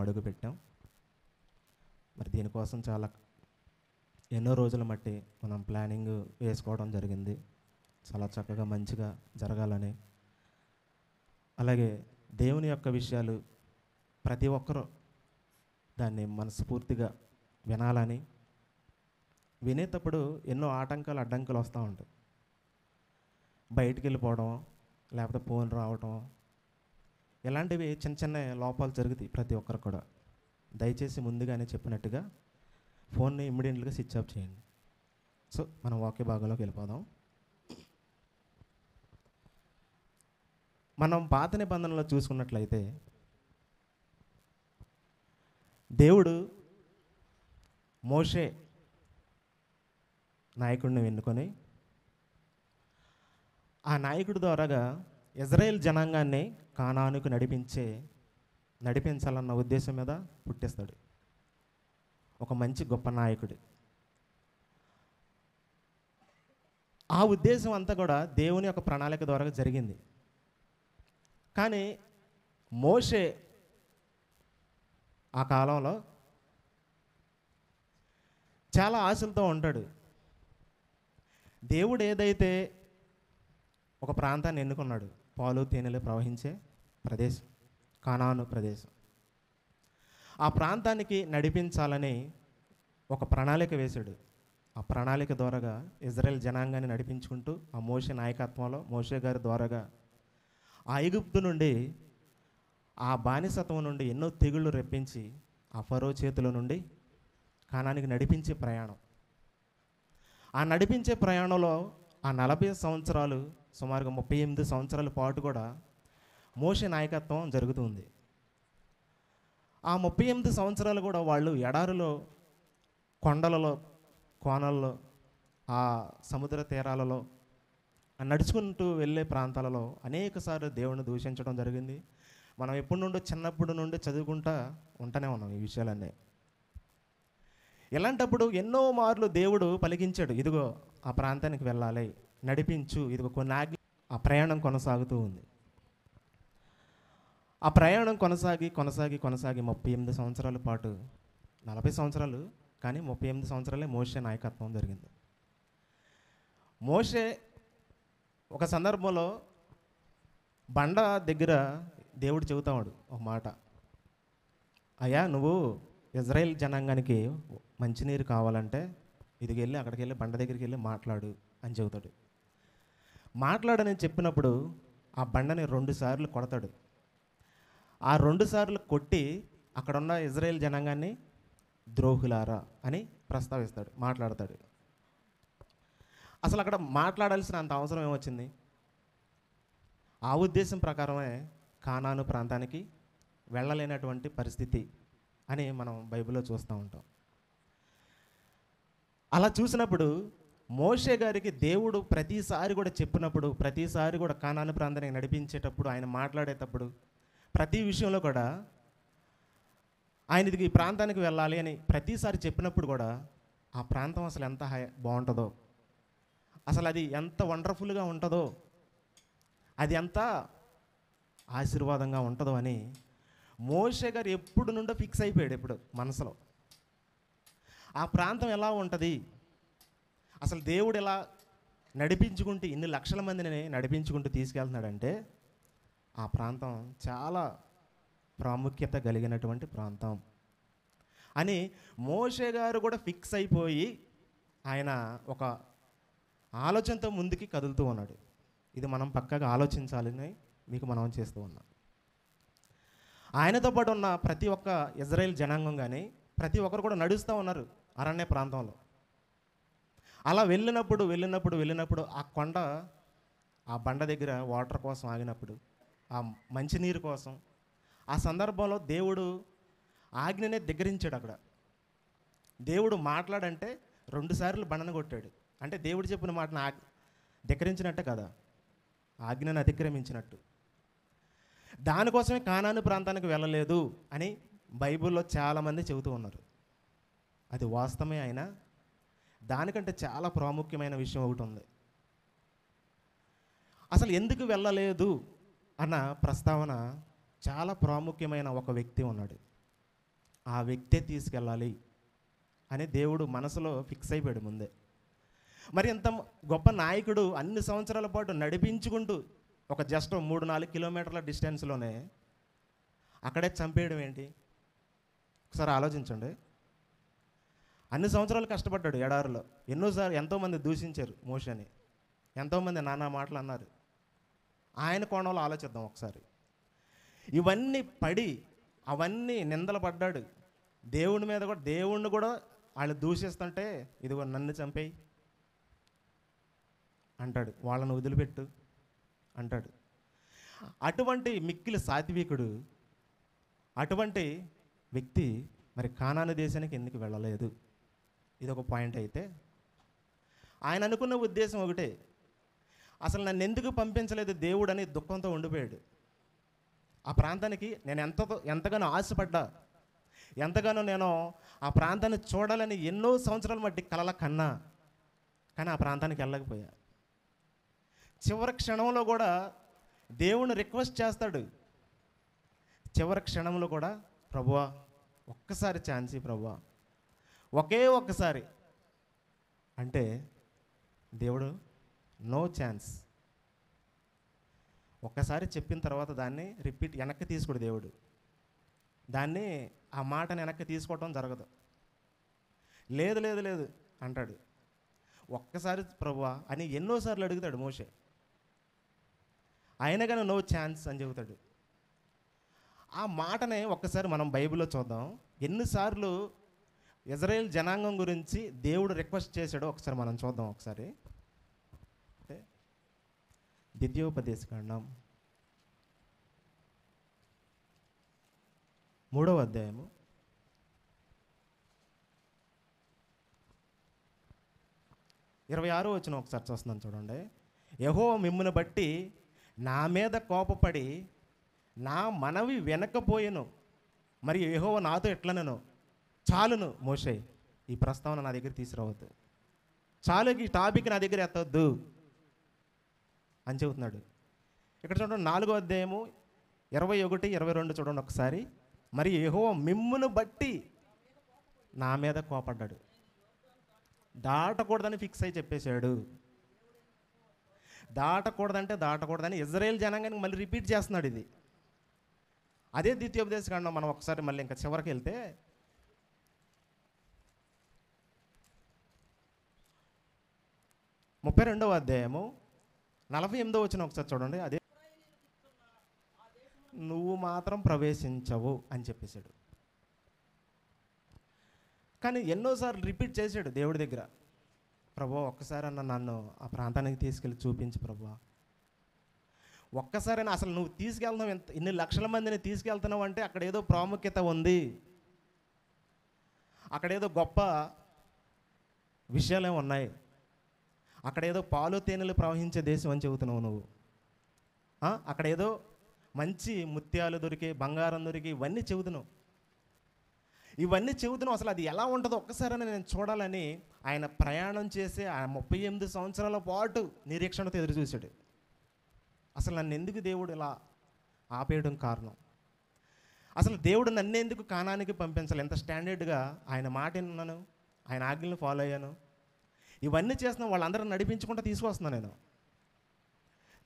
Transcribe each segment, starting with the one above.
అడుగుపెట్టాం. మరి దీనికోసం చాలా ఎన్నో రోజుల మట్టి మనం ప్లానింగ్ వేసుకోవడం జరిగింది. చాలా చక్కగా మంచిగా జరగాలని, అలాగే దేవుని యొక్క విషయాలు ప్రతి ఒక్కరూ దాన్ని మనస్ఫూర్తిగా వినాలని. వినేటప్పుడు ఎన్నో ఆటంకాలు అడ్డంకులు వస్తూ ఉంటాయి. బయటికి వెళ్ళిపోవడం, లేకపోతే ఫోన్ రావటం, ఇలాంటివి చిన్న చిన్న లోపాలు జరుగుతాయి ప్రతి ఒక్కరు కూడా. దయచేసి ముందుగానే చెప్పినట్టుగా ఫోన్ని ఇమ్మీడియట్గా స్విచ్ ఆఫ్ చేయండి. సో మనం వాక్య భాగంలోకి వెళ్ళిపోదాం. మనం పాత నిబంధనలో చూసుకున్నట్లయితే దేవుడు మోషే నాయకుడిని ఎన్నుకొని ఆ నాయకుడి ద్వారాగా ఇజ్రాయేల్ జనాంగాన్ని కానానుకు నడిపించాలన్న ఉద్దేశం మీద పుట్టిస్తాడు. ఒక మంచి గొప్ప నాయకుడు. ఆ ఉద్దేశం అంతా కూడా దేవుని యొక్క ప్రణాళిక ద్వారా జరిగింది. కానీ మోషే ఆ కాలంలో చాలా ఆశలతో ఉంటాడు. దేవుడు ఏదైతే ఒక ప్రాంతాన్ని ఎన్నుకున్నాడు, పాలు తేనెలు ప్రవహించే ప్రదేశం, కానాను ప్రదేశం, ఆ ప్రాంతానికి నడిపించాలని ఒక ప్రణాళిక వేశాడు. ఆ ప్రణాళిక ద్వారాగా ఇజ్రాయెల్ జనాంగాన్ని నడిపించుకుంటూ ఆ మోషే నాయకత్వంలో, మోషే గారి ద్వారాగా ఆ ఐగుప్తు నుండి, ఆ బానిసత్వం నుండి ఎన్నో తెగుళ్ళు రెప్పించి ఆ ఫరో చేతుల నుండి కానానికి నడిపించే ప్రయాణం. ఆ నడిపించే ప్రయాణంలో ఆ 40 సంవత్సరాలు, సుమారుగా 38 సంవత్సరాల పాటు కూడా మోషే నాయకత్వం జరుగుతుంది. ఆ 38 సంవత్సరాలు కూడా వాళ్ళు ఎడారిలో, కొండలలో, కోనల్లో, ఆ సముద్ర తీరాలలో, నడుచుకుంటూ వెళ్ళే ప్రాంతాలలో అనేకసార్లు దేవుని దూషించడం జరిగింది. మనం చిన్నప్పటి నుండి ఉంటూనే ఉన్నాం ఈ విషయాలన్నీ. ఇలాంటప్పుడు ఎన్నో మార్లు దేవుడు పలికించాడు, ఇదిగో ఆ ప్రాంతానికి వెళ్ళాలి, నడిపించు, ఇదిగో కొన్ని ఆజ్ఞ. ఆ ప్రయాణం కొనసాగుతూ ఉంది. ఆ ప్రయాణం కొనసాగి 38 సంవత్సరాల పాటు, 40 సంవత్సరాలు కానీ 38 సంవత్సరాలే మోషే నాయకత్వం జరిగింది. మోషే ఒక సందర్భంలో బండ దగ్గర దేవుడు చెబుతాడు ఒక మాట, అయ్యా నువ్వు ఇజ్రాయేల్ జనాంగానికి మంచినీరు కావాలంటే ఇదికి వెళ్ళి, అక్కడికి వెళ్ళి, బండ దగ్గరికి వెళ్ళి మాట్లాడు అని చెబుతాడు. మాట్లాడని చెప్పినప్పుడు ఆ బండని 2 సార్లు కొడతాడు. ఆ 2 సార్లు కొట్టి అక్కడున్న ఇజ్రాయేల్ జనాంగాన్ని ద్రోహులారా అని ప్రస్తావిస్తాడు, మాట్లాడతాడు. అసలు అక్కడ మాట్లాడాల్సిన అంత అవసరం ఏమొచ్చింది? ఆ ఉద్దేశం ప్రకారమే కానాను ప్రాంతానికి వెళ్ళలేనటువంటి పరిస్థితి అని మనం బైబిల్లో చూస్తూ ఉంటాం. అలా చూసినప్పుడు మోషే గారికి దేవుడు ప్రతిసారి కూడా చెప్పినప్పుడు, ప్రతిసారి కూడా కానాను ప్రాంతానికి నడిపించేటప్పుడు, ఆయన మాట్లాడేటప్పుడు ప్రతి విషయంలో కూడా ఆయన ఈ ప్రాంతానికి వెళ్ళాలి అని ప్రతిసారి చెప్పినప్పుడు కూడా ఆ ప్రాంతం అసలు ఎంత బాగుంటుందో, అసలు అది ఎంత వండర్ఫుల్గా ఉంటుందో, అది ఎంత ఆశీర్వాదంగా ఉంటుందో అని మోషే గారు ఎప్పుడు నుండో ఫిక్స్ అయిపోయాడు. ఎప్పుడు మనసులో ఆ ప్రాంతం ఎలా ఉంటుంది, అసలు దేవుడు ఎలా నడిపించుకుంటూ ఇన్ని లక్షల మందిని నడిపించుకుంటూ తీసుకెళ్తున్నాడంటే ఆ ప్రాంతం చాలా ప్రాముఖ్యత కలిగినటువంటి ప్రాంతం అని మోషే గారు కూడా ఫిక్స్ అయిపోయి ఆయన ఒక ఆలోచనతో ముందుకి కదులుతూ ఉన్నాడు. ఇది మనం పక్కగా ఆలోచించాలని మీకు మనం చేస్తూ ఉన్నాం. ఆయనతో పాటు ఉన్న ప్రతి ఒక్క ఇజ్రాయేల్ జనాంగం కానీ ప్రతి ఒక్కరు కూడా నడుస్తూ ఉన్నారు అరణ్య ప్రాంతంలో. అలా వెళ్ళినప్పుడు ఆ కొండ, ఆ బండ దగ్గర వాటర్ కోసం ఆగినప్పుడు, ఆ మంచినీరు కోసం, ఆ సందర్భంలో దేవుడు ఆజ్ఞనే దగ్గరించాడు. అక్కడ దేవుడు మాట్లాడంటే 2 సార్లు బండను కొట్టాడు. అంటే దేవుడు చెప్పిన మాటను ధిక్కరించినట్టే కదా, ఆజ్ఞను అతిక్రమించినట్టు. దానికోసమే కానాను ప్రాంతానికి వెళ్ళలేదు అని బైబిల్లో చాలామంది చెబుతూ ఉన్నారు. అది వాస్తవమే. అయినా దానికంటే చాలా ప్రాముఖ్యమైన విషయం ఒకటి ఉంది. అసలు ఎందుకు వెళ్ళలేదు అన్న ప్రస్తావన చాలా ప్రాముఖ్యమైన ఒక వ్యక్తి ఉన్నాడు. ఆ వ్యక్తే తీసుకెళ్ళాలి అని దేవుడు మనసులో ఫిక్స్ అయిపోయాడు ముందే. మరి ఇంత గొప్ప నాయకుడు అన్ని సంవత్సరాల పాటు నడిపించుకుంటూ ఒక జస్ట్ 3-4 కిలోమీటర్ల డిస్టెన్స్లోనే అక్కడే చంపేయడం ఏంటి? ఒకసారి ఆలోచించండి. అన్ని సంవత్సరాలు కష్టపడ్డాడు ఎడారిలో. ఎన్నోసార్లు ఎంతోమంది దూషించారు మోషేని, ఎంతోమంది నానా మాటలు అన్నారు. ఆయన కోణంలో ఆలోచిద్దాం ఒకసారి. ఇవన్నీ పడి అవన్నీ నిందలు పడ్డాడు. దేవుని మీద కూడా, దేవుణ్ణి కూడా వాళ్ళు దూషిస్తుంటే ఇదిగో నన్ను చంపేయి అంటాడు, వాళ్ళని వదిలిపెట్టు అంటాడు. అటువంటి మిక్కిలి సాత్వికుడు, అటువంటి వ్యక్తి మరి కానాను దేశానికి ఎందుకు వెళ్ళలేదు? ఇది ఒక పాయింట్. అయితే ఆయన అనుకున్న ఉద్దేశం ఒకటే, అసలు నన్ను ఎందుకు పంపించలేదు దేవుడు అని దుఃఖంతో ఉండిపోయాడు. ఆ ప్రాంతానికి నేను ఎంతగానో ఆశపడ్డా, ఎంతగానో నేను ఆ ప్రాంతాన్ని చూడాలని ఎన్నో సంవత్సరాల మట్టి కలల కన్నా, కానీ ఆ ప్రాంతానికి వెళ్ళకపోయా. చివరి క్షణంలో కూడా దేవుని రిక్వెస్ట్ చేస్తాడు. చివరి క్షణంలో కూడా, ప్రభువా ఒక్కసారి ఛాన్స్ ప్రభువా, ఒకే ఒక్కసారి అంటే దేవుడు నో ఛాన్స్. ఒక్కసారి చెప్పిన తర్వాత దాన్ని రిపీట్ వెనక్కి తీసుకోడు దేవుడు. దాన్ని ఆ మాటని వెనక్కి తీసుకోవటం జరగదు. లేదు లేదు లేదు అంటాడు. ఒక్కసారి ప్రభువా అని ఎన్నోసార్లు అడుగుతాడు మోషే. అయినా కానీ నో ఛాన్స్ అని చెబుతాడు. ఆ మాటనే ఒక్కసారి మనం బైబిల్లో చూద్దాం. ఎన్నిసార్లు ఇజ్రాయేల్ జనాంగం గురించి దేవుడు రిక్వెస్ట్ చేశాడో ఒకసారి మనం చూద్దాం. ఒకసారి అంటే ద్వితీయోపదేశకాండం 3వ అధ్యాయము 26వ వచనం ఒకసారి చూస్తున్నాను చూడండి. యెహోవా మిమ్మును బట్టి నా మీద కోపపడి నా మనవి వినకపోయెను, మరి యెహోవా నాతో ఎట్లనను, చాలును మోషే, ఈ ప్రస్తావన నా దగ్గర తీసుకురావద్దు, చాలు ఈ టాపిక్ నా దగ్గర ఎత్తవద్దు అని చెబుతున్నాడు. ఇక్కడ చూడండి 4వ అధ్యాయము 21-22 చూడండి ఒకసారి. మరి యెహోవా మిమ్మును బట్టి నా మీద కోపడ్డాడు. దాటకూడదని ఫిక్స్ అయి చెప్పేశాడు. దాటకూడదంటే దాటకూడదని ఇజ్రాయేల్ జనాంగానికి మళ్ళీ రిపీట్ చేస్తున్నాడు. ఇది అదే ద్వితీయోపదేశకాండం. మనం ఒకసారి మళ్ళీ ఇంకా చివరికి వెళ్తే 32వ అధ్యాయము 48వ వచనం ఒకసారి చూడండి. అదే నువ్వు మాత్రం ప్రవేశించవు అని చెప్పేశాడు. కానీ ఎన్నోసార్లు రిపీట్ చేశాడు దేవుడి దగ్గర, ప్రభువా ఒక్కసారి అన్న నన్ను ఆ ప్రాంతానికి తీసుకెళ్ళి చూపించు ప్రభువా, ఒక్కసారైనా. అసలు నువ్వు తీసుకెళ్తున్నావు, ఇన్ని లక్షల మందిని తీసుకెళ్తున్నావు అంటే అక్కడ ఏదో ప్రాముఖ్యత ఉంది, అక్కడ ఏదో గొప్ప విషయాలే ఉన్నాయి, అక్కడ ఏదో పాలు తేనెలు ప్రవహించే దేశం అని చెబుతున్నావు నువ్వు. అక్కడ ఏదో మంచి ముత్యాలు దొరికి, బంగారం దొరికి, ఇవన్నీ చెబుతున్నావు. అసలు అది ఎలా ఉంటుందో ఒక్కసారైనా నేను చూడాలని ఆయన ప్రయాణం చేసి ఆ 38 సంవత్సరాల పాటు నిరీక్షణతో ఎదురు చూశాడు. అసలు నన్ను ఎందుకు దేవుడు ఇలా ఆపేయడం కారణం? అసలు దేవుడు నన్ను ఎందుకు కానానికి పంపించాలి? ఎంత స్టాండర్డ్గా ఆయన మాట విన్నాను, ఆయన ఆజ్ఞలను ఫాలో అయ్యాను, ఇవన్నీ చేస్తున్నా వాళ్ళందరూ నడిపించుకుంటూ తీసుకొస్తున్నాను నేను.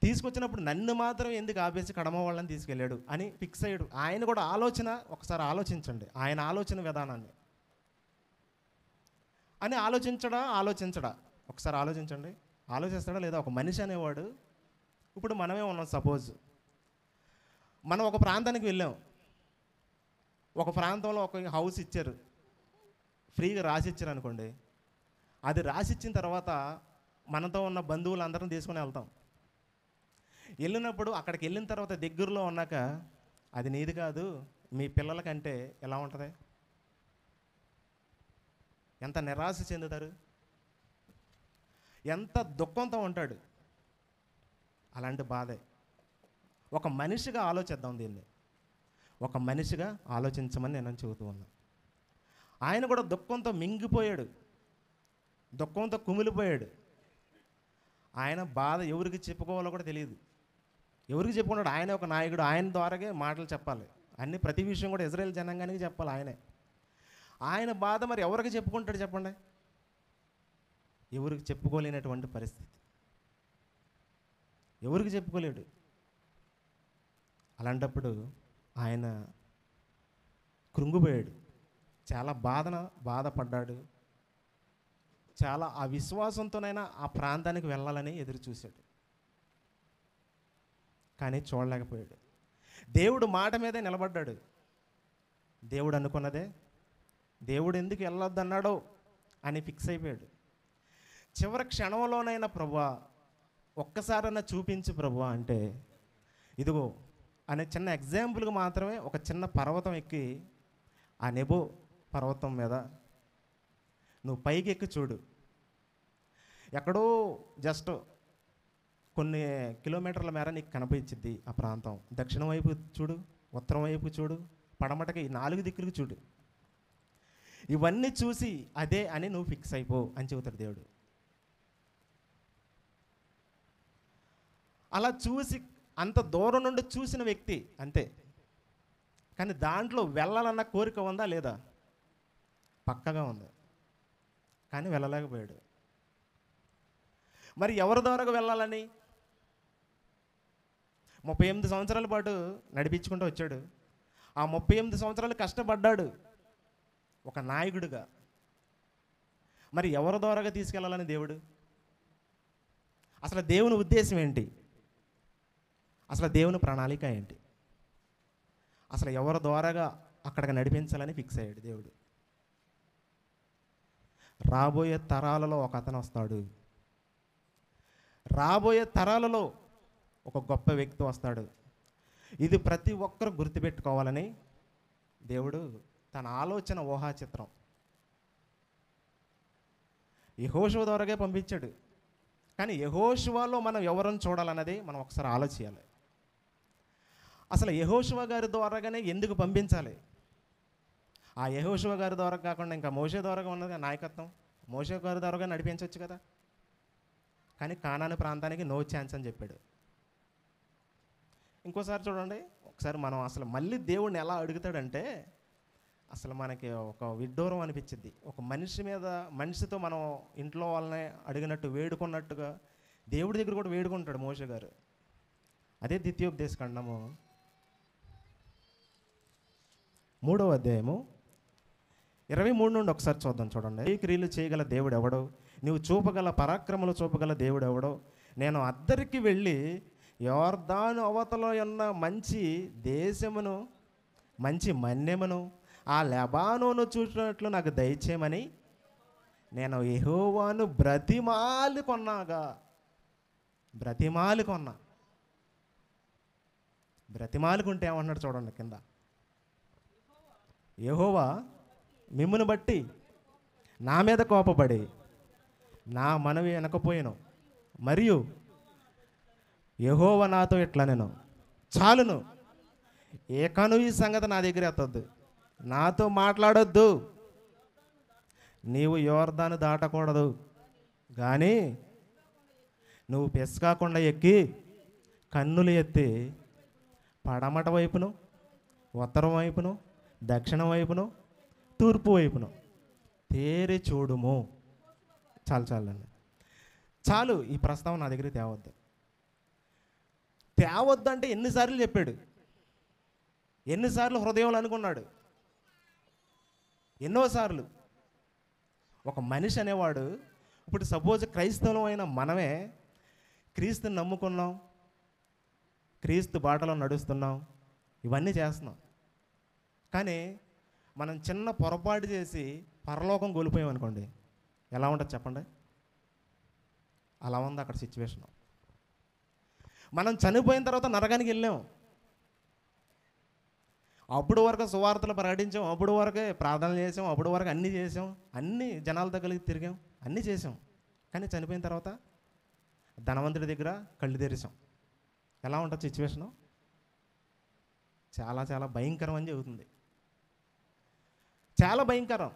తీసుకొచ్చినప్పుడు నన్ను మాత్రం ఎందుకు ఆపేసి కడమ వాళ్ళని తీసుకెళ్ళాడు అని ఫిక్స్ అయ్యాడు. ఆయన కూడా ఆలోచన ఒకసారి ఆలోచించండి, ఆయన ఆలోచన విధానాన్ని. అని ఆలోచించడా ఒకసారి ఆలోచించండి. ఆలోచిస్తాడా లేదా? ఒక మనిషి అనేవాడు, ఇప్పుడు మనమే ఉన్నాం. సపోజ్ మనం ఒక ప్రాంతానికి వెళ్ళాం, ఒక ప్రాంతంలో ఒక హౌస్ ఇచ్చారు, ఫ్రీగా రాసిచ్చారు అనుకోండి. అది రాసిచ్చిన తర్వాత మనతో ఉన్న బంధువులందరం తీసుకుని వెళ్తాం. వెళ్ళినప్పుడు అక్కడికి వెళ్ళిన తర్వాత దగ్గరలో ఉన్నాక అది నీది కాదు, మీ పిల్లలకంటే ఎలా ఉంటుంది? ఎంత నిరాశ చెందుతారు, ఎంత దుఃఖంతో ఉంటాడు. అలాంటి బాధే. ఒక మనిషిగా ఆలోచిద్దాం దీన్ని, ఒక మనిషిగా ఆలోచించమని నేను చెబుతూ ఉన్నా. ఆయన కూడా దుఃఖంతో మింగిపోయాడు, దుఃఖంతో కుమిలిపోయాడు. ఆయన బాధ ఎవరికి చెప్పుకోవాలో కూడా తెలియదు, ఎవరికి చెప్పుకున్నాడు? ఆయన ఒక నాయకుడు, ఆయన ద్వారాగే మాటలు చెప్పాలి, అన్ని ప్రతి విషయం కూడా ఇజ్రాయేల్ జనాంగానికి చెప్పాలి ఆయనే. ఆయన బాధ మరి ఎవరికి చెప్పుకుంటాడు చెప్పండి? ఎవరికి చెప్పుకోలేనటువంటి పరిస్థితి, ఎవరికి చెప్పుకోలేడు. అలాంటప్పుడు ఆయన కృంగిపోయాడు, చాలా బాధపడ్డాడు. చాలా ఆ విశ్వాసంతోనైనా ఆ ప్రాంతానికి వెళ్ళాలని ఎదురు చూశాడు, కానీ చూడలేకపోయాడు. దేవుడు మాట మీదే నిలబడ్డాడు. దేవుడు అనుకున్నదే, దేవుడు ఎందుకు వెళ్ళొద్దన్నాడో అని ఫిక్స్ అయిపోయాడు. చివరి క్షణంలోనైనా ప్రభువా ఒక్కసారైనా చూపించు ప్రభువా అంటే, ఇదిగో అనే చిన్న ఎగ్జాంపుల్కి మాత్రమే ఒక చిన్న పర్వతం ఎక్కి, ఆ నెబో పర్వతం మీద నువ్వు పైకి ఎక్కి చూడు, ఎక్కడో జస్ట్ కొన్ని కిలోమీటర్ల మేర నీకు కనిపించింది ఆ ప్రాంతం. దక్షిణం వైపు చూడు, ఉత్తరం వైపు చూడు, పడమటకి 4 దిక్కులకు చూడు, ఇవన్నీ చూసి అదే అని నువ్వు ఫిక్స్ అయిపో అని చెబుతాడు దేవుడు. అలా చూసి అంత దూరం నుండి చూసిన వ్యక్తి అంతే, కానీ దాంట్లో వెళ్ళాలన్న కోరిక ఉందా లేదా? పక్కగా ఉంది, కానీ వెళ్ళలేకపోయాడు. మరి ఎవరి ద్వారాగా వెళ్ళాలని? 38 సంవత్సరాల పాటు నడిపించుకుంటూ వచ్చాడు. ఆ 38 సంవత్సరాలు కష్టపడ్డాడు ఒక నాయకుడిగా. మరి ఎవరి ద్వారాగా తీసుకెళ్ళాలని దేవుడు? అసలు దేవుని ఉద్దేశం ఏంటి? అసలు దేవుని ప్రణాళిక ఏంటి? అసలు ఎవరి ద్వారాగా అక్కడికి నడిపించాలని ఫిక్స్ అయ్యాడు దేవుడు. రాబోయే తరాలలో ఒక అతను వస్తాడు, రాబోయే తరాలలో ఒక గొప్ప వ్యక్తి వస్తాడు. ఇది ప్రతి ఒక్కరు గుర్తుపెట్టుకోవాలని దేవుడు తన ఆలోచన ఊహా చిత్రం యెహోషువ ద్వారాగే పంపించాడు. కానీ యెహోషువలో మనం ఎవరిని చూడాలన్నది మనం ఒకసారి ఆలోచించాలి. అసలు యెహోషువ గారి ద్వారాగానే ఎందుకు పంపించాలి? ఆ యెహోషువ గారి ద్వారా కాకుండా ఇంకా మోషే ద్వారాగా ఉన్నది నాయకత్వం, మోషే గారి ద్వారాగా నడిపించవచ్చు కదా. కానీ కానాను ప్రాంతానికి నో ఛాన్స్ అని చెప్పాడు. ఇంకోసారి చూడండి, ఒకసారి మనం అసలు మళ్ళీ దేవుడిని ఎలా అడుగుతాడంటే, అసలు మనకి ఒక విడ్డూరం అనిపించింది. ఒక మనిషితో మనం ఇంట్లో వాళ్ళని అడిగినట్టు వేడుకున్నట్టుగా దేవుడి దగ్గర కూడా వేడుకుంటాడు మోషే గారు. అదే ద్వితీయోపదేశ ఖండము 3వ అధ్యాయము 23 నుండి ఒకసారి చూద్దాం. చూడండి, ఈ క్రియలు చేయగల దేవుడు ఎవడో, నీవు చూపగల పరాక్రమలు చూపగల దేవుడు ఎవడో, నేను అద్దరికి వెళ్ళి యోర్దాను అవతల ఉన్న మంచి దేశమును, మంచి మన్యమును, ఆ లెబానోను చూసినట్లు నాకు దయచేయమని నేను యెహోవాను బ్రతిమాలి కొన్నా. బ్రతిమాలుకుంటే ఏమన్నాడు చూడండి కింద, యెహోవా మిమ్మును బట్టి నా మీద కోపపడి నా మనవి వెనకపోయాను, మరియు యెహోవా నాతో ఇట్లా నేను చాలును, ఏకను ఈ సంగతి నా దగ్గర ఎత్తొద్దు, నాతో మాట్లాడొద్దు, నీవు యోర్దాను దాటకూడదు, కానీ నువ్వు పెసకాకుండా ఎక్కి కన్నులు ఎత్తి పడమట వైపును, ఉత్తరం వైపును, దక్షిణం వైపును, తూర్పు వైపును తేరి చూడుము. చాలండి, చాలు. ఈ ప్రస్తావన నా దగ్గర తేవద్దు అంటే ఎన్నిసార్లు చెప్పాడు, ఎన్నిసార్లు హృదయంలో అనుకున్నాడు, ఎన్నోసార్లు. ఒక మనిషి అనేవాడు, ఇప్పుడు సపోజ్ క్రైస్తవం అయిన మనమే క్రీస్తుని నమ్ముకున్నాం, క్రీస్తు బాటలో నడుస్తున్నాం, ఇవన్నీ చేస్తున్నాం. కానీ మనం చిన్న పొరపాటు చేసి పరలోకం కోల్పోయాం అనుకోండి, ఎలా ఉంటుంది చెప్పండి? అలా ఉంది అక్కడ సిచ్యువేషను. మనం చనిపోయిన తర్వాత నరకానికి వెళ్ళాం, అప్పుడు వరకు సువార్తలు ప్రకటించాం, అప్పుడు వరకే ప్రార్థనలు చేసాం, అప్పుడు వరకు అన్నీ చేసాం, అన్నీ జనాల దగ్గరికి తిరిగాం, అన్నీ చేసాం. కానీ చనిపోయిన తర్వాత ధనవంతుడి దగ్గర కళ్ళు తెరిచాం. ఎలా ఉంటుంది సిచ్యువేషను? చాలా చాలా భయంకరం అని చెబుతుంది, చాలా భయంకరం.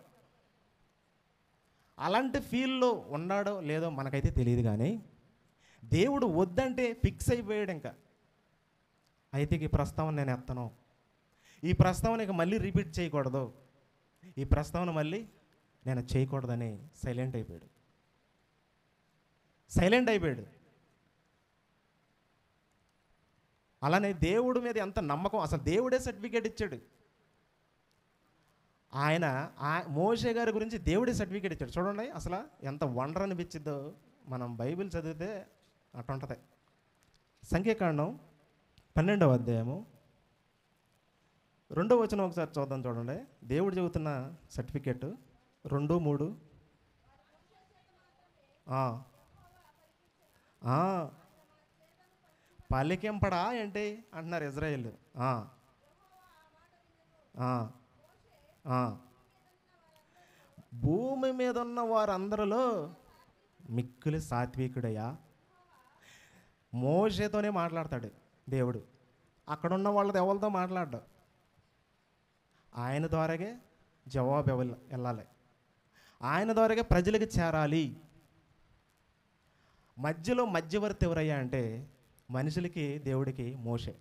అలాంటి ఫీల్లో ఉన్నాడో లేదో మనకైతే తెలియదు, కానీ దేవుడు వద్దంటే ఫిక్స్ అయిపోయాడు. ఇంకా అయితే ఈ ప్రస్తావన నేను ఎత్తను, ఈ ప్రస్తావన ఇక మళ్ళీ రిపీట్ చేయకూడదు, ఈ ప్రస్తావన మళ్ళీ నేను చేయకూడదని సైలెంట్ అయిపోయాడు. అలానే దేవుడి మీద ఎంత నమ్మకం, అసలు దేవుడే సర్టిఫికేట్ ఇచ్చాడు. ఆయన మోషే గారి గురించి దేవుడే సర్టిఫికేట్ ఇచ్చాడు. చూడండి అసలు ఎంత వండర్ అనిపించిద్దో మనం బైబిల్ చదివితే అట్టుంటుంది. సంఖ్యాకాండం 12వ అధ్యాయము 2వ వచనం ఒకసారి చూద్దాం. చూడండి దేవుడు చెబుతున్న సర్టిఫికేట్ 2:3. పలికింపడా ఏంటి అంటున్నారు ఇజ్రాయేల్. భూమి మీద ఉన్న వారందరిలో మిక్కిలి సాత్వికుడయ్యా. మోషేతోనే మాట్లాడతాడు దేవుడు, అక్కడున్న వాళ్ళతో ఎవరితో మాట్లాడ్డా. ఆయన ద్వారాగే జవాబు వెళ్ళాలి, ఆయన ద్వారాగే ప్రజలకు చేరాలి. మధ్యలో మధ్యవర్తి ఎవరయ్యా అంటే మనుషులకి దేవుడికి మోషే.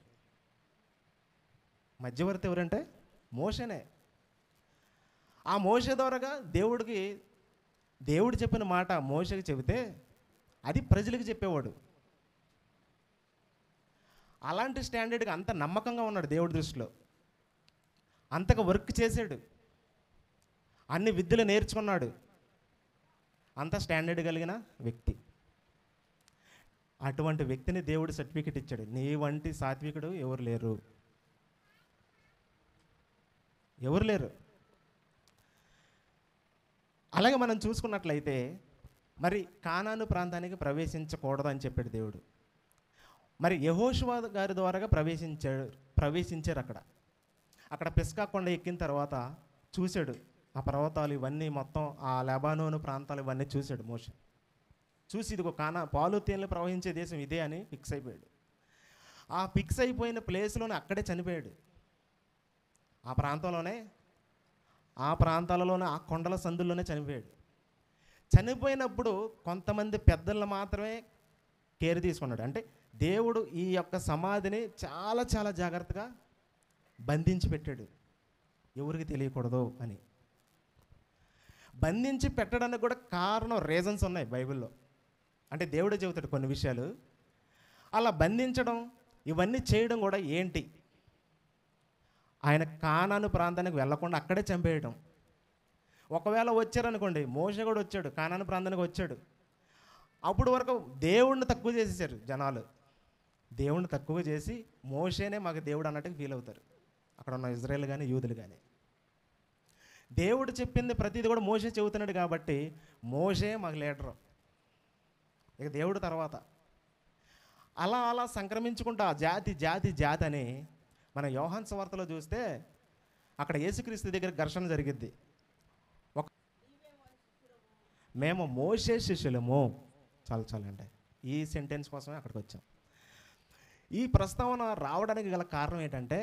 మధ్యవర్తి ఎవరంటే మోషేనే. ఆ మోషే ద్వారాగా దేవుడు చెప్పిన మాట మోషేకి చెబితే అది ప్రజలకు చెప్పేవాడు. అలాంటి స్టాండర్డ్గా అంత నమ్మకంగా ఉన్నాడు దేవుడి దృష్టిలో. అంతగా వర్క్ చేశాడు, అన్ని విద్యలు నేర్చుకున్నాడు. అంత స్టాండర్డ్ కలిగిన వ్యక్తి. అటువంటి వ్యక్తిని దేవుడు సర్టిఫికెట్ ఇచ్చాడు. నీ వంటి సాత్వికుడు ఎవరు లేరు. అలాగే మనం చూసుకున్నట్లయితే మరి కానాను ప్రాంతానికి ప్రవేశించకూడదు అని చెప్పాడు దేవుడు. మరి యెహోషువ గారి ద్వారాగా ప్రవేశించారు. అక్కడ పిస్గా కొండ ఎక్కిన తర్వాత చూశాడు ఆ పర్వతాలు ఇవన్నీ, మొత్తం ఆ లెబానోను ప్రాంతాలు ఇవన్నీ చూశాడు మోషే. చూసి ఇదిగో పాలు తేనెలు ప్రవహించే దేశం ఇదే అని ఫిక్స్ అయిపోయాడు. ఆ ఫిక్స్ అయిపోయిన ప్లేస్లోనే అక్కడే చనిపోయాడు. ఆ ప్రాంతాలలోనే ఆ కొండల సందుల్లోనే చనిపోయాడు. చనిపోయినప్పుడు కొంతమంది పెద్దలను మాత్రమే కేర్ తీసుకున్నాడు. అంటే దేవుడు ఈ యొక్క సమాధిని చాలా చాలా జాగ్రత్తగా బంధించి పెట్టాడు, ఎవరికి తెలియకూడదు అని. బంధించి పెట్టడానికి కూడా కారణం, రీజన్స్ ఉన్నాయి బైబిల్లో. అంటే దేవుడే చెబుతాడు కొన్ని విషయాలు. అలా బంధించడం ఇవన్నీ చేయడం కూడా ఏంటి, ఆయన కానాను ప్రాంతానికి వెళ్లకుండా అక్కడే చంపేయడం. ఒకవేళ వచ్చారనుకోండి, మోషే కూడా వచ్చాడు, కానాను ప్రాంతానికి వచ్చాడు. అప్పుడు వరకు దేవుణ్ణి తక్కువ చేసేసారు జనాలు. దేవుణ్ణి తక్కువ చేసి మోషేనే మాకు దేవుడు అన్నట్టుగా ఫీల్ అవుతారు అక్కడ ఉన్న ఇజ్రాయేల్ కానీ యూదులు కానీ. దేవుడు చెప్పింది ప్రతిదీ కూడా మోషే చెబుతున్నాడు కాబట్టి మోషే మాకు లీడరు, ఇక దేవుడు తర్వాత. అలా సంక్రమించుకుంటా జాతి అని మన యోహాను సువార్తలో చూస్తే అక్కడ యేసుక్రీస్తు దగ్గర ఘర్షణ జరిగిద్ది. మేము మోషే శిష్యులము. చాలా అంటే ఈ సెంటెన్స్ కోసమే అక్కడికి వచ్చాం. ఈ ప్రస్తావన రావడానికి గల కారణం ఏంటంటే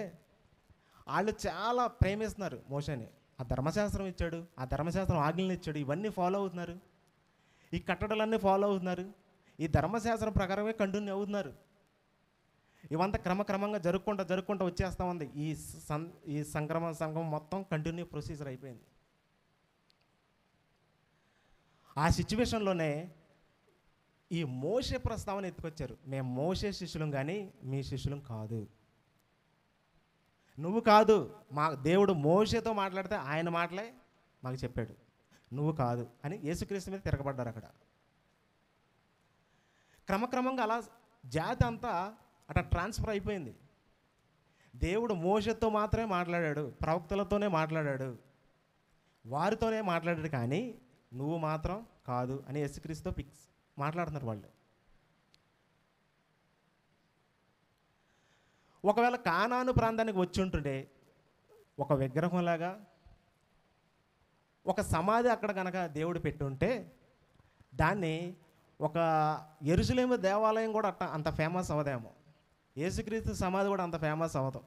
వాళ్ళు చాలా ప్రేమిస్తున్నారు మోషేని. ఆ ధర్మశాస్త్రం ఇచ్చాడు, ఆ ధర్మశాస్త్రం ఆజ్ఞలను ఇచ్చాడు, ఇవన్నీ ఫాలో అవుతున్నారు, ఈ కట్టడలన్నీ ఫాలో అవుతున్నారు, ఈ ధర్మశాస్త్రం ప్రకారమే కంటిన్యూ అవుతున్నారు. ఇవంతా క్రమక్రమంగా జరుపుకుంటూ వచ్చేస్తూ ఉంది. ఈ సంఘం మొత్తం కంటిన్యూ ప్రొసీజర్ అయిపోయింది. ఆ సిచ్యువేషన్లోనే ఈ మోషే ప్రస్తావన ఎత్తుకొచ్చారు. మేము మోషే శిష్యులం కానీ మీ శిష్యులం కాదు, నువ్వు కాదు. మా దేవుడు మోషేతో మాట్లాడితే ఆయన మాటలే మాకు చెప్పాడు, నువ్వు కాదు అని యేసుక్రీస్తు మీద తిరగబడ్డారు. అక్కడ క్రమక్రమంగా అలా జాతి అంతా అట్లా ట్రాన్స్ఫర్ అయిపోయింది. దేవుడు మోషేతో మాత్రమే మాట్లాడాడు, ప్రవక్తలతోనే మాట్లాడాడు, వారితోనే మాట్లాడాడు, కానీ నువ్వు మాత్రం కాదు అని యేసుక్రీస్తుతో మాట్లాడుతున్నారు వాళ్ళు. ఒకవేళ కానాను ప్రాంతానికి వచ్చి ఉంటుండే ఒక విగ్రహంలాగా ఒక సమాధి అక్కడ కనుక దేవుడు పెట్టుంటే దాన్ని ఒక యెరూషలేము దేవాలయం కూడా అంత ఫేమస్ అవ్వదేమో, యేసుక్రీస్తు సమాధి కూడా అంత ఫేమస్ అవ్వదు,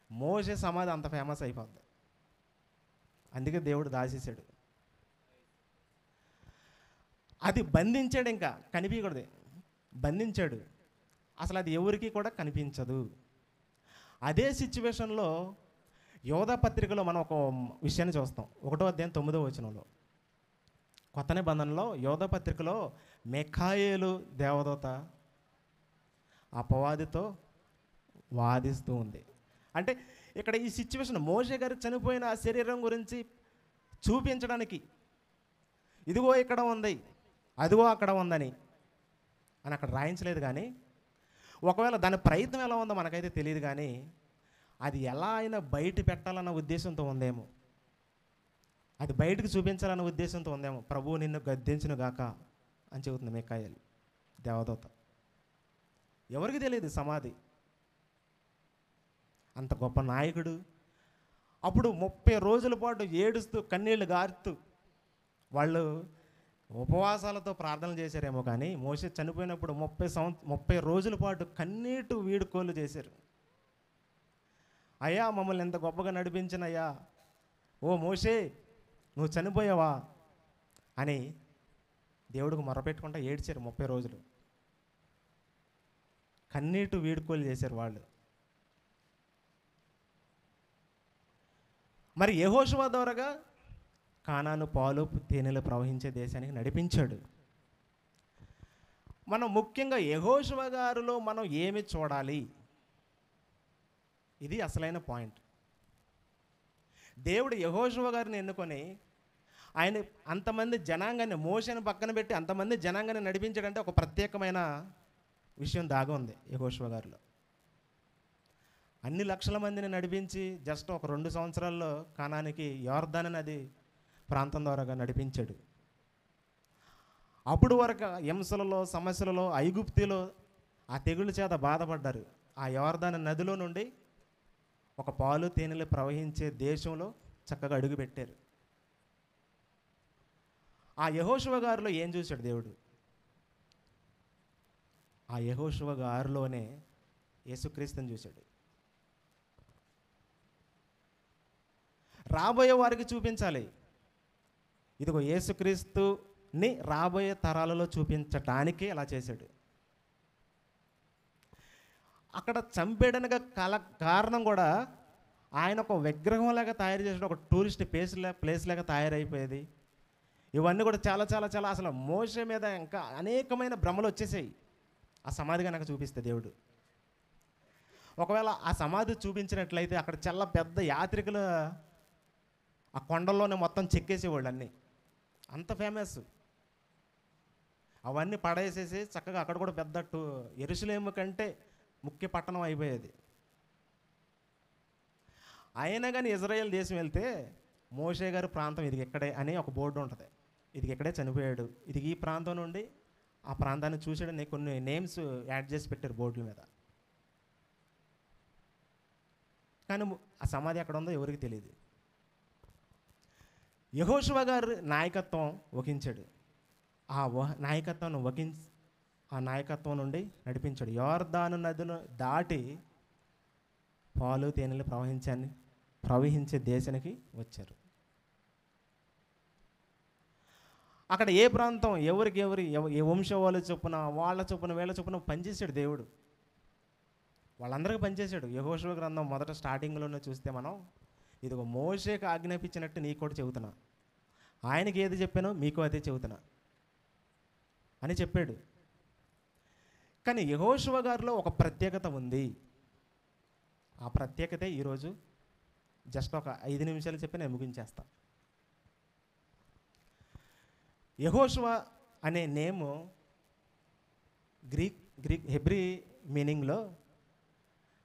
మోషే సమాధి అంత ఫేమస్ అయిపోద్ది. అందుకే దేవుడు దాచేసాడు. అది బంధించాడు, ఇంకా కనిపించకూడదు, బంధించాడు. అసలు అది ఎవరికి కూడా కనిపించదు. అదే సిచ్యువేషన్లో యోధా పత్రికలో మనం ఒక విషయాన్ని చూస్తాం. 1:9 కొత్త నిబంధనలో యోధా పత్రికలో మిఖాయేలు దేవదూత అపవాదితో వాదిస్తూ ఉంది. అంటే ఇక్కడ ఈ సిచ్యువేషన్ మోషే గారు చనిపోయిన ఆ శరీరం గురించి చూపించడానికి, ఇదిగో ఇక్కడ ఉంది, అదిగో అక్కడ ఉందని అని అక్కడ రాయించలేదు. కానీ ఒకవేళ దాని ప్రయత్నం ఎలా ఉందో మనకైతే తెలియదు. కానీ అది ఎలా అయినా బయట పెట్టాలన్న ఉద్దేశంతో ఉందేమో, అది బయటకు చూపించాలన్న ఉద్దేశంతో ఉందేమో. ప్రభువు నిన్ను గద్దించును గాక అని చెబుతుంది మిఖాయేలు దేవదూత. ఎవరికి తెలియదు సమాధి. అంత గొప్ప నాయకుడు. అప్పుడు 30 రోజుల పాటు ఏడుస్తూ కన్నీళ్లు గారుతూ వాళ్ళు ఉపవాసాలతో ప్రార్థనలు చేశారేమో. కానీ మోషే చనిపోయినప్పుడు 30 రోజుల పాటు కన్నీటి వీడుకోలు చేశారు. అయ్యా, మమ్మల్ని ఎంత గొప్పగా నడిపించినయ్యా, ఓ మోషే నువ్వు చనిపోయావా అని దేవుడికి మొరపెట్టుకుంటా ఏడ్చారు 30 రోజులు. కన్నీటి వీడుకోలు చేశారు వాళ్ళు. మరి యెహోషువ ద్వారాగా కానాను పాలు తేనెలు ప్రవహించే దేశానికి నడిపించాడు. మనం ముఖ్యంగా యెహోషువ గారిలో మనం ఏమి చూడాలి? ఇది అసలైన పాయింట్. దేవుడు యెహోషువ గారిని ఎన్నుకొని ఆయన అంతమంది జనాంగాన్ని, మోషేని పక్కన పెట్టి అంతమంది జనాంగాన్ని నడిపించాడంటే ఒక ప్రత్యేకమైన విషయం దాగి ఉంది యెహోషువ గారిలో. అన్ని లక్షల మందిని నడిపించి జస్ట్ ఒక 2 సంవత్సరాల్లో కానానికి యోర్దాను నది ప్రాంతం ద్వారాగా నడిపించాడు. అప్పుడు వరకు హింసలలో, సమస్యలలో, ఐగుప్తులో ఆ తెగుళ్ళ చేత బాధపడ్డారు. ఆ యోర్దాను నదిలో నుండి ఒక పాలు తేనెలు ప్రవహించే దేశంలో చక్కగా అడుగుపెట్టారు. ఆ యెహోషువ గారిలో ఏం చూశాడు దేవుడు? ఆ యెహోషువ గారిలోనే యేసుక్రీస్తుని చూశాడు. రాబోయే వారికి చూపించాలి. ఇదిగో యేసుక్రీస్తుని రాబోయే తరాలలో చూపించటానికే అలా చేశాడు. అక్కడ చంపేయడానికి కారణం కూడా ఆయన ఒక విగ్రహం లాగా తయారు చేసిన ఒక టూరిస్ట్ ప్లేస్ లాగా తయారైపోయేది. ఇవన్నీ కూడా చాలా చాలా చాలా అసలు మోషే మీద ఇంకా అనేకమైన భ్రమలు వచ్చేసాయి ఆ సమాధి కనుక చూపిస్తే దేవుడు. ఒకవేళ ఆ సమాధి చూపించినట్లయితే అక్కడ చాలా పెద్ద యాత్రికులు ఆ కొండల్లోనే మొత్తం చెక్కేసేవాళ్ళు. అన్నీ అంత ఫేమస్. అవన్నీ పడేసేసి చక్కగా అక్కడ కూడా పెద్ద యెరూషలేము కంటే ముఖ్య పట్టణం అయిపోయేది. అయినా కానీ ఇజ్రాయెల్ దేశం వెళ్తే మోషే గారి ప్రాంతం ఇది ఎక్కడే అని ఒక బోర్డు ఉంటుంది. ఇది ఎక్కడే చనిపోయాడు, ఇది ఈ ప్రాంతం నుండి ఆ ప్రాంతాన్ని చూసాడని కొన్ని నేమ్స్ యాడ్ చేసి పెట్టారు బోర్డుల మీద. కానీ ఆ సమాధి ఎక్కడ ఉందో ఎవరికి తెలియదు. యెహోషువ గారు నాయకత్వం వహించాడు. ఆ నాయకత్వం నుండి నడిపించాడు. యోర్దాను నదును దాటి పాలు తేనెలు ప్రవహించే దేశానికి వచ్చారు. అక్కడ ఏ ప్రాంతం ఎవరికి ఏ వంశం వాళ్ళ చొప్పున వీళ్ళ చొప్పున పనిచేశాడు దేవుడు. వాళ్ళందరికీ పనిచేశాడు. యెహోషువ గ్రంథం మొదట స్టార్టింగ్లోనే చూస్తే మనం ఇదిగో మోషేకి ఆజ్ఞాపించినట్టు నీకు కూడా చెబుతున్నా, ఆయనకి ఏది చెప్పానో మీకు అదే చెబుతున్నా అని చెప్పాడు. కానీ యెహోషువ గారిలో ఒక ప్రత్యేకత ఉంది. ఆ ప్రత్యేకతే ఈరోజు జస్ట్ ఒక 5 నిమిషాలు చెప్పి నేను ముగించేస్తా. యెహోషువ అనే నేము గ్రీక్ హెబ్రీ మీనింగ్లో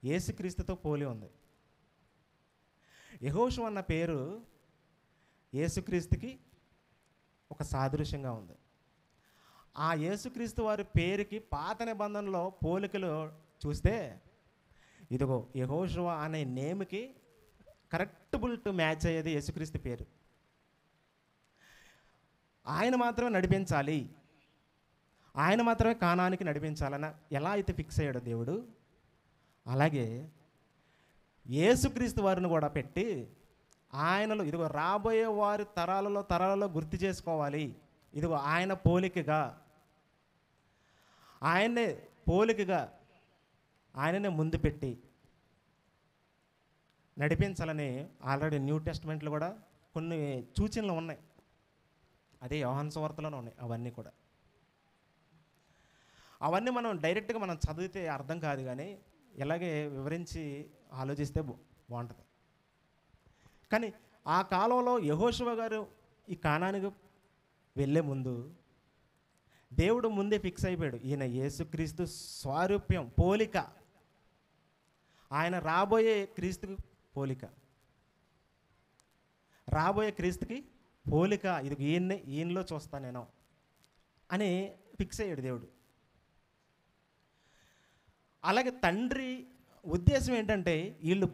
యేసుక్రీస్తుతో పోలి ఉంది. యెహోషువ అన్న పేరు యేసుక్రీస్తుకి ఒక సాదృశ్యంగా ఉంది. ఆ యేసుక్రీస్తు వారి పేరుకి పాత నిబంధనలో పోలికలు చూస్తే ఇదిగో యెహోషువ అనే నేమ్కి కరెక్టబుల్ టు మ్యాచ్ అయ్యేది యేసుక్రీస్తు పేరు. ఆయన మాత్రమే నడిపించాలి, ఆయన మాత్రమే కానానికి నడిపించాలని ఎలా అయితే ఫిక్స్ అయ్యాడో దేవుడు, అలాగే యేసుక్రీస్తు వారిని కూడా పెట్టి ఆయనలో ఇదిగో రాబోయే వారి తరాలలో గుర్తు చేసుకోవాలి. ఇదిగో ఆయన పోలికగా ఆయననే ముందు పెట్టి నడిపించాలని ఆల్రెడీ న్యూ టెస్ట్మెంట్లో కూడా కొన్ని సూచనలు ఉన్నాయి. అదే యోహాను సువార్తలోనే ఉన్నాయి అవన్నీ కూడా. అవన్నీ మనం డైరెక్ట్గా మనం చదివితే అర్థం కాదు, కానీ ఇలాగే వివరించి ఆలోచిస్తే బాగుంటుంది. కానీ ఆ కాలంలో యెహోషువ గారు ఈ కానానికి వెళ్ళే ముందు దేవుడు ముందే ఫిక్స్ అయిపోయాడు, ఈయన యేసుక్రీస్తు స్వారూప్యం, పోలిక, ఆయన రాబోయే క్రీస్తుకి పోలిక, రాబోయే క్రీస్తుకి పోలిక, ఇది ఈయనలో చూస్తాను నేను అని ఫిక్స్ అయ్యాడు దేవుడు. అలాగే తండ్రి ఉద్దేశం ఏంటంటే వీళ్ళు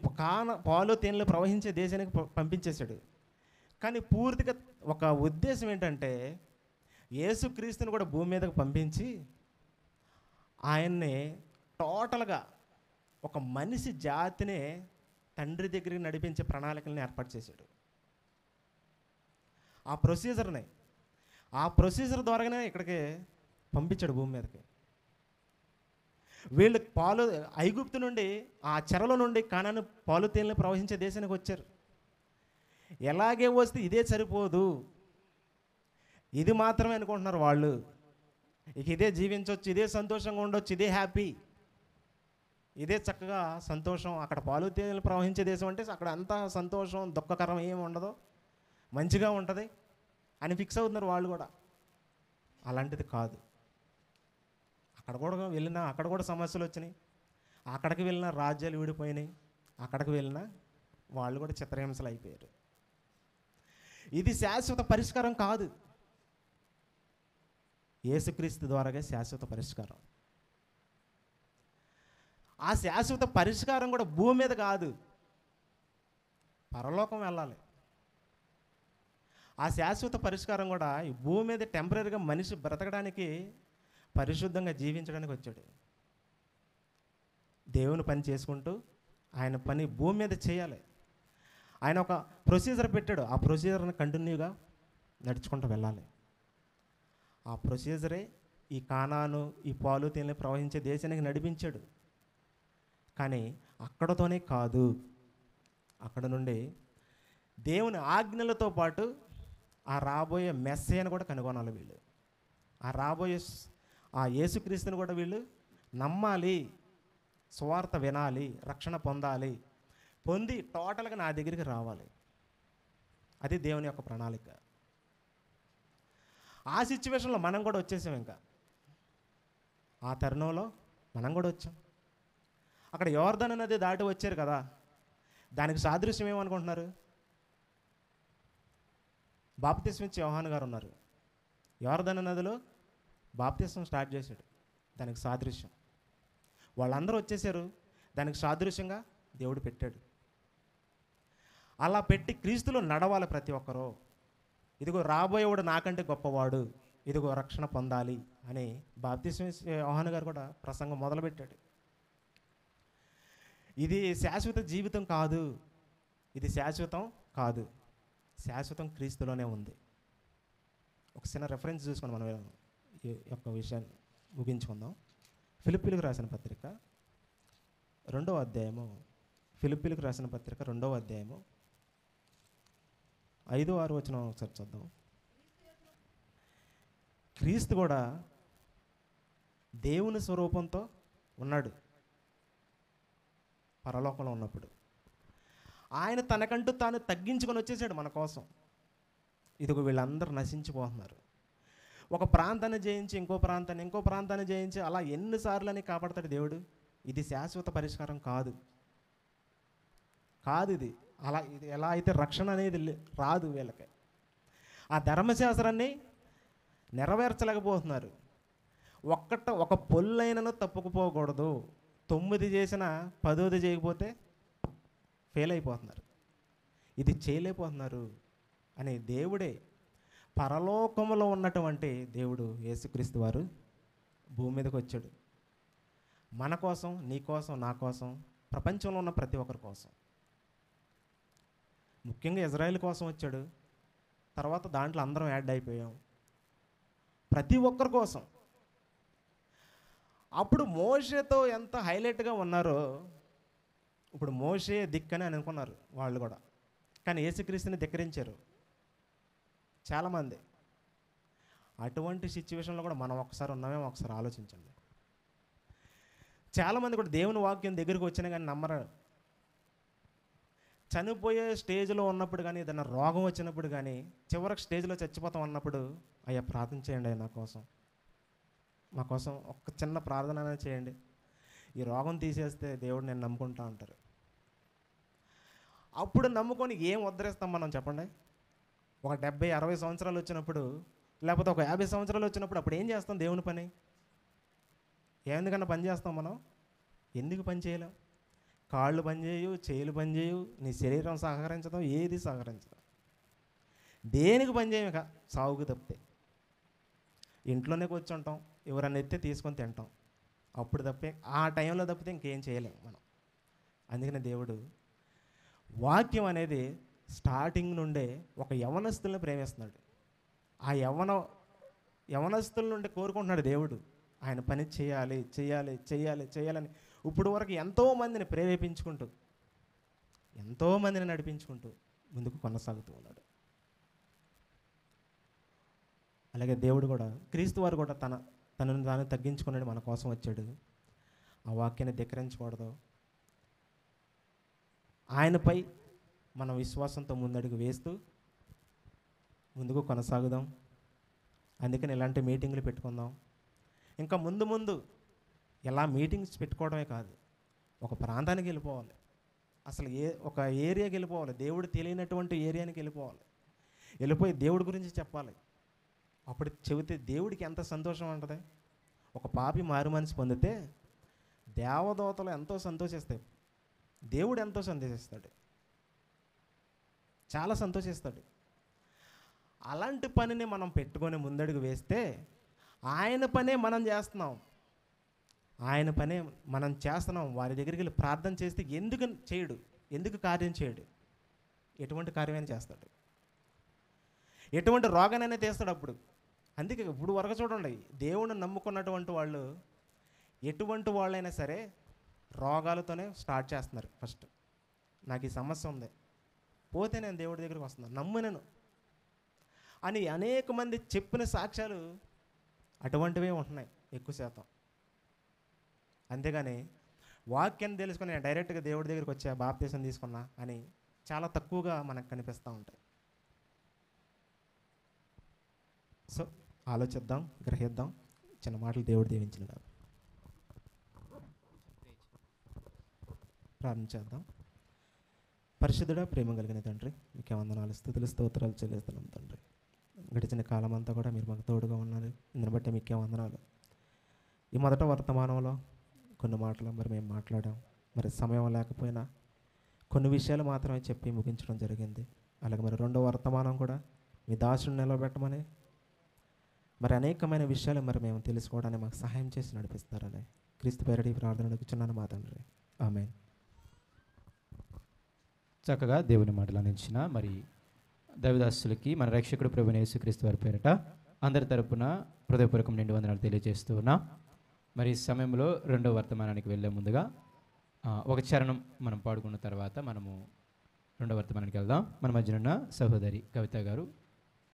పాలు తేనెలు ప్రవహించే దేశానికి పంపించేశాడు. కానీ పూర్తిగా ఒక ఉద్దేశం ఏంటంటే యేసుక్రీస్తుని కూడా భూమి మీదకి పంపించి ఆయన్ని టోటల్గా ఒక మనిషి జాతినే తండ్రి దగ్గరికి నడిపించే ప్రణాళికలను ఏర్పాటు చేశాడు. ఆ ప్రొసీజర్ ద్వారానే ఇక్కడికి పంపించాడు భూమి మీదకి. వీళ్ళు ఐగుప్తు నుండి ఆ చెరలో నుండి కానాను పాలు తేనెలు ప్రవహించే దేశానికి వచ్చారు. ఎలాగే వస్తే ఇదే సరిపోదు, ఇది మాత్రమే అనుకుంటున్నారు వాళ్ళు. ఇక ఇదే జీవించవచ్చు, ఇదే సంతోషంగా ఉండొచ్చు, ఇదే హ్యాపీ, ఇదే చక్కగా సంతోషం. అక్కడ పాలు తేనెలు ప్రవహించే దేశం అంటే అక్కడ అంతా సంతోషం, దుఃఖకరం ఏమి ఉండదు, మంచిగా ఉంటుంది అని ఫిక్స్ అవుతున్నారు వాళ్ళు కూడా. అలాంటిది కాదు. అక్కడ కూడా సమస్యలు వచ్చినాయి. అక్కడికి వెళ్ళిన రాజ్యాలు విడిపోయినాయి. అక్కడికి వెళ్ళిన వాళ్ళు కూడా చిత్రహింసలు అయిపోయారు. ఇది శాశ్వత పరిష్కారం కాదు. యేసుక్రీస్తు ద్వారాగా శాశ్వత పరిష్కారం. ఆ శాశ్వత పరిష్కారం కూడా భూమి మీద కాదు, పరలోకం వెళ్ళాలి. ఆ శాశ్వత పరిష్కారం కూడా ఈ భూమి మీద టెంపరీగా మనిషి బ్రతకడానికి, పరిశుద్ధంగా జీవించడానికి వచ్చాడు. దేవుని పని చేసుకుంటూ ఆయన పని భూమి మీద చేయాలి. ఆయన ఒక ప్రొసీజర్ పెట్టాడు. ఆ ప్రొసీజర్ని కంటిన్యూగా నడుచుకుంటూ వెళ్ళాలి. ఆ ప్రొసీజరే ఈ కానాను, ఈ పాలు తేనెలు ప్రవహించే దేశానికి నడిపించాడు. కానీ అక్కడతోనే కాదు, అక్కడ నుండి దేవుని ఆజ్ఞలతో పాటు ఆ రాబోయే మెస్సయ్యను కూడా కనుగొనాలి వీళ్ళు. ఆ రాబోయే ఆ యేసుక్రీస్తుని కూడా వీళ్ళు నమ్మాలి, సువార్త వినాలి, రక్షణ పొందాలి, పొంది టోటల్గా నా దగ్గరికి రావాలి. అది దేవుని యొక్క ప్రణాళిక. ఆ సిచ్యువేషన్లో మనం కూడా వచ్చేసాం. ఇంకా ఆ తరుణంలో మనం కూడా వచ్చాం. అక్కడ యోర్దాను నది దాటి వచ్చారు కదా, దానికి సాదృశ్యం ఏమనుకుంటున్నారు? బాప్తిస్మం ఇచ్చే యోహాను గారు ఉన్నారు. యోర్దాను నదిలో బాప్తిస్మం స్టార్ట్ చేశాడు. దానికి సాదృశ్యం వాళ్ళందరూ వచ్చేసారు. దానికి సాదృశ్యంగా దేవుడు పెట్టాడు. అలా పెట్టి క్రీస్తులో నడవాలి ప్రతి ఒక్కరూ. ఇదిగో రాబోయేవాడు నాకంటే గొప్పవాడు, ఇదిగో రక్షణ పొందాలి అని బాప్తిస్మం ఇచ్చే యోహాను గారు కూడా ప్రసంగం మొదలుపెట్టాడు. ఇది శాశ్వత జీవితం కాదు, ఇది శాశ్వతం కాదు, శాశ్వతం క్రీస్తులోనే ఉంది. ఒక చిన్న రెఫరెన్స్ చూసుకొని మనం ఈ యొక్క విషయాన్ని ముగించుకుందాం. ఫిలిప్పీలకు రాసిన పత్రిక 2వ అధ్యాయము, ఫిలిప్పీలకు రాసిన పత్రిక 2వ అధ్యాయము 5-6 వచనం ఒకసారి చూద్దాం. క్రీస్తు కూడా దేవుని స్వరూపంతో ఉన్నాడు పరలోకంలో ఉన్నప్పుడు. ఆయన తనకంటూ తాను తగ్గించుకొని వచ్చేసాడు మన కోసం. ఇదిగో వీళ్ళందరూ నశించిపోతున్నారు. ఒక ప్రాంతాన్ని జయించి ఇంకో ప్రాంతాన్ని జయించి అలా ఎన్నిసార్లు అని కాపాడతాడు దేవుడు. ఇది శాశ్వత పరిష్కారం కాదు. ఇది అలా, ఇది ఎలా అయితే రక్షణ అనేది రాదు వీళ్ళకి. ఆ ధర్మశాస్త్రాన్ని నెరవేర్చలేకపోతున్నారు. ఒక పొల్లైనను తప్పుకుపోకూడదు, 9 చేసిన 10ది చేయకపోతే ఫెయిల్ అయిపోతున్నారు. ఇది చేయలేకపోతున్నారు అని దేవుడే, పరలోకములో ఉన్నటువంటి దేవుడు యేసుక్రీస్తు వారు భూమి మీదకి వచ్చాడు. మన కోసం, నీ కోసం, నా కోసం, ప్రపంచంలో ఉన్న ప్రతి ఒక్కరి కోసం. ముఖ్యంగా ఇజ్రాయెల్ కోసం వచ్చాడు. తర్వాత దాంట్లో అందరం యాడ్ అయిపోయాం, ప్రతి ఒక్కరి కోసం. అప్పుడు మోషేతో ఎంత హైలైట్గా ఉన్నారో ఇప్పుడు మోషే దిక్కని అని అనుకున్నారు వాళ్ళు కూడా, కానీ యేసుక్రీస్తుని ధిక్కరించారు చాలామంది. అటువంటి సిచ్యువేషన్లో కూడా మనం ఒకసారి ఉన్నామేమో ఒకసారి ఆలోచించండి. చాలామంది కూడా దేవుని వాక్యం దగ్గరికి వచ్చినా కానీ నమ్మరు. చనిపోయే స్టేజ్లో ఉన్నప్పుడు కానీ, ఏదైనా రోగం వచ్చినప్పుడు కానీ, చివరికి స్టేజ్లో చచ్చిపోతాం అన్నప్పుడు, అయ్యా ప్రార్థన చేయండి నా కోసం, మా కోసం ఒక్క చిన్న ప్రార్థన అనేది చేయండి, ఈ రోగం తీసేస్తే దేవుడు నేను నమ్ముకుంటా అంటారు. అప్పుడు నమ్ముకొని ఏం ఉద్ధరిస్తాం మనం చెప్పండి? ఒక 70-60 సంవత్సరాలు వచ్చినప్పుడు, లేకపోతే ఒక 50 సంవత్సరాలు వచ్చినప్పుడు అప్పుడు ఏం చేస్తాం? దేవుని పని ఎందుకన్నా పని చేస్తాం మనం? ఎందుకు పని చేయలేం? కాళ్ళు పనిచేయు, చేతులు పనిచేయు, నీ శరీరం సహకరించడం, ఏది సహకరించడం, దేనికి పని చేయక సాగుకు తప్పితే. ఇంట్లోనే కూర్చుంటాం, ఎవరన్నా ఎత్తే తీసుకొని తింటాం, అప్పుడు తప్పే, ఆ టైంలో తప్పితే ఇంకేం చేయలేం మనం. అందుకనే దేవుడు వాక్యం అనేది స్టార్టింగ్ నుండే ఒక యవనస్తుల్ని ప్రేమిస్తున్నాడు. ఆ యవనస్తుల నుండి కోరుకుంటున్నాడు దేవుడు, ఆయన పని చేయాలి చేయాలి చేయాలి చేయాలని. ఇప్పుడు వరకు ఎంతోమందిని ప్రేరేపించుకుంటూ, ఎంతోమందిని నడిపించుకుంటూ ముందుకు కొనసాగుతూ ఉన్నాడు. అలాగే దేవుడు కూడా, క్రీస్తు వారు కూడా తనను తాను తగ్గించుకున్నాడు, మన కోసం వచ్చాడు. ఆ వాక్యాన్ని ధిక్కరించకూడదు. ఆయనపై మనం విశ్వాసంతో ముందడుగు వేస్తూ ముందుకు కొనసాగుదాం. అందుకని ఇలాంటి మీటింగులు పెట్టుకుందాం. ఇంకా ముందు ముందు ఇలా మీటింగ్స్ పెట్టుకోవడమే కాదు, ఒక ప్రాంతానికి వెళ్ళిపోవాలి, అసలు ఒక ఏరియాకి వెళ్ళిపోవాలి, దేవుడు తెలియనటువంటి ఏరియానికి వెళ్ళిపోయి దేవుడి గురించి చెప్పాలి. అప్పుడు చెబితే దేవుడికి ఎంత సంతోషం ఉంటుంది. ఒక పాపి మారు మనసు పొందితే దేవదూతలు ఎంతో సంతోషిస్తాయి, దేవుడు ఎంతో సంతోషిస్తాడు, చాలా సంతోషిస్తాడు. అలాంటి పనిని మనం పెట్టుకొని ముందడుగు వేస్తే ఆయన పనే మనం చేస్తున్నాం, ఆయన పనే మనం చేస్తున్నాం. వారి దగ్గరికి వెళ్ళి ప్రార్థన చేస్తే ఎందుకు కార్యం చేయడు? ఎటువంటి కార్యమైనా చేస్తాడు, ఎటువంటి రోగానైనా తీస్తాడు అప్పుడు. అందుకే ఇప్పుడు వరకు చూడండి, దేవుణ్ణి నమ్ముకున్నటువంటి వాళ్ళు ఎటువంటి వాళ్ళైనా సరే రోగాలతోనే స్టార్ట్ చేస్తున్నారు. ఫస్ట్ నాకు ఈ సమస్య ఉంది, పోతే నేను దేవుడి దగ్గరికి వస్తున్నాను, నమ్మునను అని అనేక మంది చెప్పిన సాక్ష్యాలు అటువంటివే ఉంటున్నాయి ఎక్కువ శాతం. అంతేగాని వాక్యాన్ని తెలుసుకుని నేను డైరెక్ట్గా దేవుడి దగ్గరికి వచ్చా, బాప్తీసం తీసుకున్నా అని చాలా తక్కువగా మనకు కనిపిస్తూ ఉంటాయి. సో ఆలోచిద్దాం, గ్రహిద్దాం. చిన్న మాటలు దేవుడు దీవించిన కాదు. ప్రారంభించేద్దాం. పరిశుద్ధుడా, ప్రేమ కలిగిన తండ్రి, మీకే వందనాలు, స్తుతులు స్తోత్రాలు చెల్లిస్తున్నాం తండ్రి. గడిచిన కాలం అంతా కూడా మీరు మాకు తోడుగా ఉన్నారు, ఇందుని బట్టి మీకే వందనాలు. ఈ మొదట వర్తమానంలో కొన్ని మాటలు మరి మేము మాట్లాడాం, మరి సమయం లేకపోయినా కొన్ని విషయాలు మాత్రమే చెప్పి ముగించడం జరిగింది. అలాగే మరి రెండో వర్తమానం కూడా మీ దాసుని నిలబెట్టమని, మరి అనేకమైన విషయాలు మరి మేము తెలుసుకోవడానికి మాకు సహాయం చేసి నడిపిస్తారని క్రీస్తు పేరటి ప్రార్థన అడుగుచున్నాను మా తండ్రి, ఆమేన్. చక్కగా దేవుని మాటలు అందించిన మరి దైవదాసులకి మన రక్షకుడు ప్రభువైన యేసుక్రీస్తు వారి పేరట అందరి తరపున హృదయపూర్వకం నిండు వందనాలు తెలియజేస్తూ ఉన్నా. మరి ఈ సమయంలో రెండో వర్తమానానికి వెళ్ళే ముందుగా ఒక చరణం మనం పాడుకున్న తర్వాత మనము రెండో వర్తమానానికి వెళ్దాం. మన మధ్యనున్న సహోదరి కవిత గారు